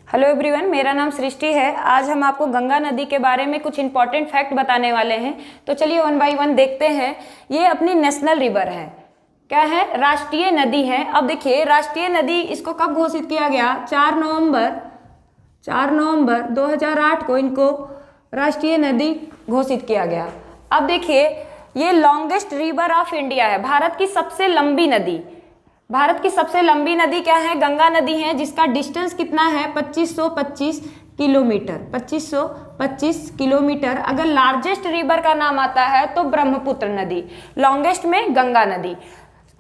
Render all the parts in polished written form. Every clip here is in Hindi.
हेलो एवरीवन, मेरा नाम सृष्टि है। आज हम आपको गंगा नदी के बारे में कुछ इंपॉर्टेंट फैक्ट बताने वाले हैं। तो चलिए वन बाय वन देखते हैं। ये अपनी नेशनल रिवर है, क्या है? राष्ट्रीय नदी है। अब देखिए, राष्ट्रीय नदी इसको कब घोषित किया गया? 4 नवंबर 2008 को इनको राष्ट्रीय नदी घोषित किया गया। अब देखिए, ये लॉन्गेस्ट रिवर ऑफ इंडिया है, भारत की सबसे लंबी नदी। भारत की सबसे लंबी नदी क्या है? गंगा नदी है, जिसका डिस्टेंस कितना है? 2525 किलोमीटर। 2525 किलोमीटर। अगर लार्जेस्ट रिवर का नाम आता है तो ब्रह्मपुत्र नदी, लॉन्गेस्ट में गंगा नदी।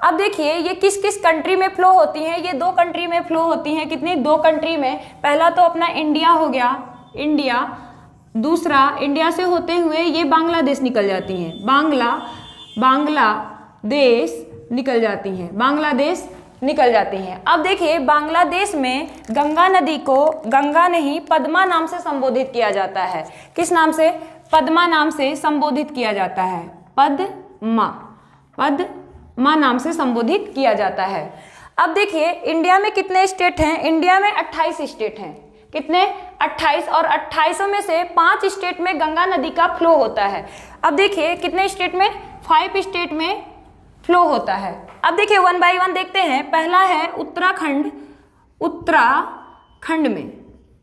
अब देखिए, ये किस किस कंट्री में फ्लो होती है? ये 2 कंट्री में फ्लो होती है। कितनी? 2 कंट्री में। पहला तो अपना इंडिया हो गया, इंडिया। दूसरा, इंडिया से होते हुए ये बांग्लादेश निकल जाती हैं, बांग्लादेश निकल जाती हैं, बांग्लादेश निकल जाती हैं। अब देखिए, बांग्लादेश में गंगा नदी को गंगा नहीं, पद्मा नाम से संबोधित किया जाता है। किस नाम से? पद्मा नाम से संबोधित किया जाता है। पद्मा नाम से संबोधित किया जाता है। अब देखिए, इंडिया में कितने स्टेट हैं? इंडिया में 28 स्टेट हैं। कितने? 28। और 28 में से 5 स्टेट में गंगा नदी का फ्लो होता है। अब देखिए, कितने स्टेट में? 5 स्टेट में फ्लो होता है। अब देखिए, वन बाय वन देखते हैं। पहला है उत्तराखंड में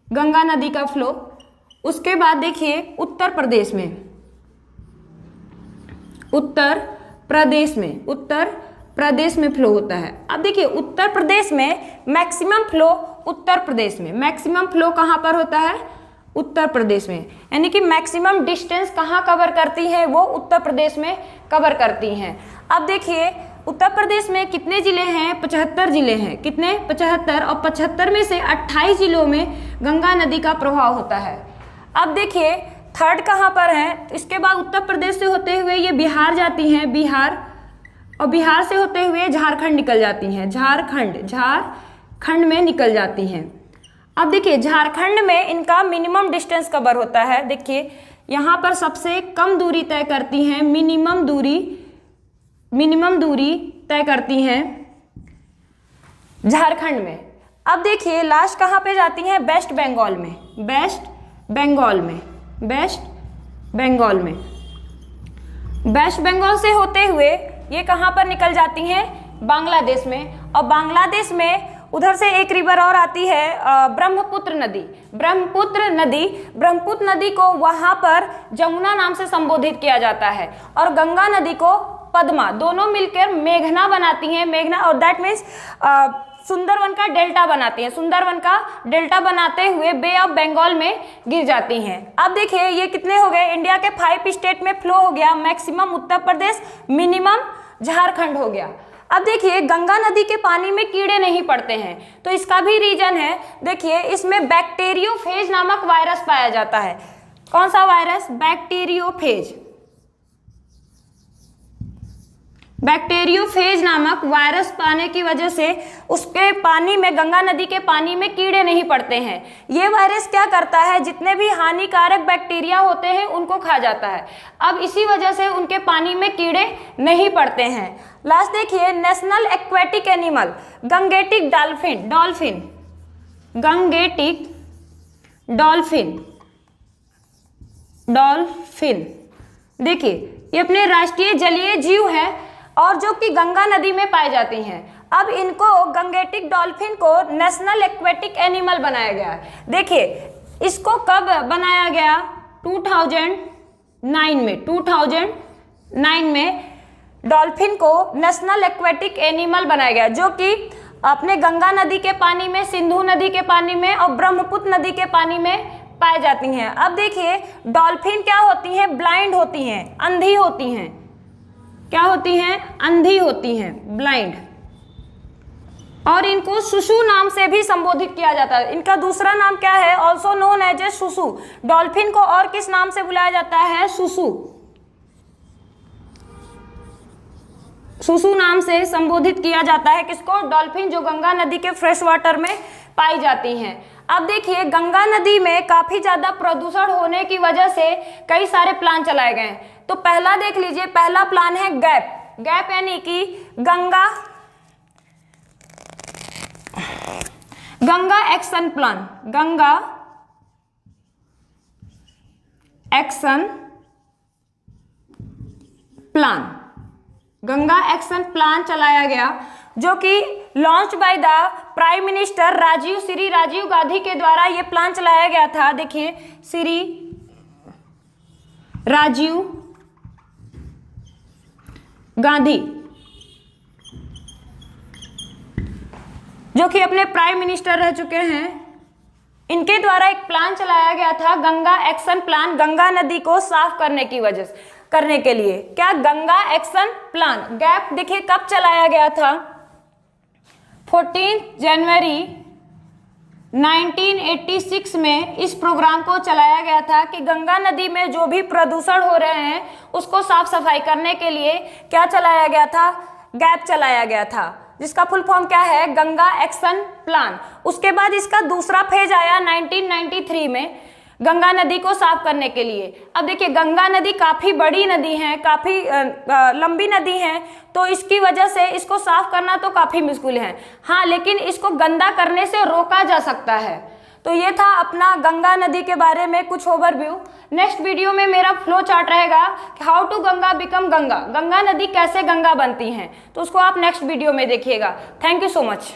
गंगा नदी का फ्लो। उसके बाद देखिए, उत्तर प्रदेश में फ्लो होता है। अब देखिए, उत्तर प्रदेश में मैक्सिमम फ्लो, मैक्सिमम फ्लो कहाँ पर होता है? उत्तर प्रदेश में। यानी कि मैक्सिमम डिस्टेंस कहाँ कवर करती है? वो उत्तर प्रदेश में कवर करती हैं। अब देखिए, उत्तर प्रदेश में कितने जिले हैं? 75 जिले हैं। कितने? 75। और 75 में से 28 जिलों में गंगा नदी का प्रभाव होता है। अब देखिए, थर्ड कहाँ पर है? इसके बाद उत्तर प्रदेश से होते हुए ये बिहार जाती हैं, और बिहार से होते हुए झारखंड निकल जाती हैं, झारखंड में निकल जाती हैं। अब देखिए, झारखंड में इनका मिनिमम डिस्टेंस कवर होता है। देखिए, यहाँ पर सबसे कम दूरी तय करती हैं, मिनिमम दूरी तय करती हैं झारखंड में। अब देखिए, लास्ट कहाँ पे जाती हैं? वेस्ट बंगाल में। वेस्ट बंगाल से होते हुए ये कहाँ पर निकल जाती हैं? बांग्लादेश में। और बांग्लादेश में उधर से एक रिवर और आती है, ब्रह्मपुत्र नदी को वहां पर जमुना नाम से संबोधित किया जाता है। और गंगा नदी को पद्मा, दोनों मिलकर मेघना बनाती हैं, और दैट मीन्स सुंदरवन का डेल्टा बनाती हैं। सुंदरवन का डेल्टा बनाते हुए बे ऑफ बंगाल में गिर जाती हैं। अब देखिए, ये कितने हो गए? इंडिया के 5 स्टेट में फ्लो हो गया। मैक्सिमम उत्तर प्रदेश, मिनिमम झारखंड हो गया। अब देखिए, गंगा नदी के पानी में कीड़े नहीं पड़ते हैं, तो इसका भी रीजन है। देखिए, इसमें बैक्टीरियोफेज नामक वायरस पाया जाता है। कौन सा वायरस? बैक्टीरियोफेज नामक वायरस पाने की वजह से उसके पानी में, गंगा नदी के पानी में कीड़े नहीं पड़ते हैं। ये वायरस क्या करता है? जितने भी हानिकारक बैक्टीरिया होते हैं उनको खा जाता है। अब इसी वजह से उनके पानी में कीड़े नहीं पड़ते हैं। लास्ट देखिए, national aquatic animal Gangetic dolphin. देखिए, ये अपने राष्ट्रीय जलीय जीव है और जो कि गंगा नदी में पाई जाती हैं। अब इनको, गंगेटिक डॉल्फिन को नेशनल एक्वेटिक एनिमल बनाया गया है। देखिए, इसको कब बनाया गया? 2009 में डॉल्फिन को नेशनल एक्वेटिक एनिमल बनाया गया, जो कि अपने गंगा नदी के पानी में, सिंधु नदी के पानी में और ब्रह्मपुत्र नदी के पानी में पाई जाती हैं। अब देखिए, डॉल्फिन क्या होती हैं? ब्लाइंड होती हैं, अंधी होती हैं। क्या होती हैं? अंधी होती हैं, ब्लाइंड। और इनको सुसु नाम से भी संबोधित किया जाता है। इनका दूसरा नाम क्या है? ऑल्सो नोन एज ए सुसु। डॉल्फिन को और किस नाम से बुलाया जाता है? सुसु नाम से संबोधित किया जाता है। किसको? डॉल्फिन, जो गंगा नदी के फ्रेश वाटर में पाई जाती हैं। अब देखिए, गंगा नदी में काफी ज्यादा प्रदूषण होने की वजह से कई सारे प्लान चलाए गए हैं। तो पहला देख लीजिए, पहला प्लान है गैप यानी कि Ganga action plan, Ganga action plan, Ganga action plan चलाया गया जो कि launch by the prime minister Shri Rajiv Gandhi के द्वारा ये प्लान चलाया गया था। देखिए श्री राजीव गांधी जो कि अपने प्राइम मिनिस्टर रह चुके हैं, इनके द्वारा एक प्लान चलाया गया था गंगा एक्शन प्लान, गंगा नदी को साफ करने के लिए। क्या गंगा एक्शन प्लान गैप देखिए कब चलाया गया था, 14 जनवरी 1986 में इस प्रोग्राम को चलाया गया था कि गंगा नदी में जो भी प्रदूषण हो रहे हैं उसको साफ सफाई करने के लिए क्या चलाया गया था, गैप चलाया गया था, जिसका फुल फॉर्म क्या है, गंगा एक्शन प्लान। उसके बाद इसका दूसरा फेज आया 1993 में गंगा नदी को साफ करने के लिए। अब देखिए गंगा नदी काफ़ी बड़ी नदी है, काफ़ी लंबी नदी है, तो इसकी वजह से इसको साफ करना तो काफ़ी मुश्किल है। हाँ, लेकिन इसको गंदा करने से रोका जा सकता है। तो ये था अपना गंगा नदी के बारे में कुछ ओवरव्यू। नेक्स्ट वीडियो में मेरा फ्लो चार्ट रहेगा कि how to Ganga become Ganga, Ganga नदी कैसे गंगा बनती हैं, तो उसको आप नेक्स्ट वीडियो में देखिएगा। Thank you so much.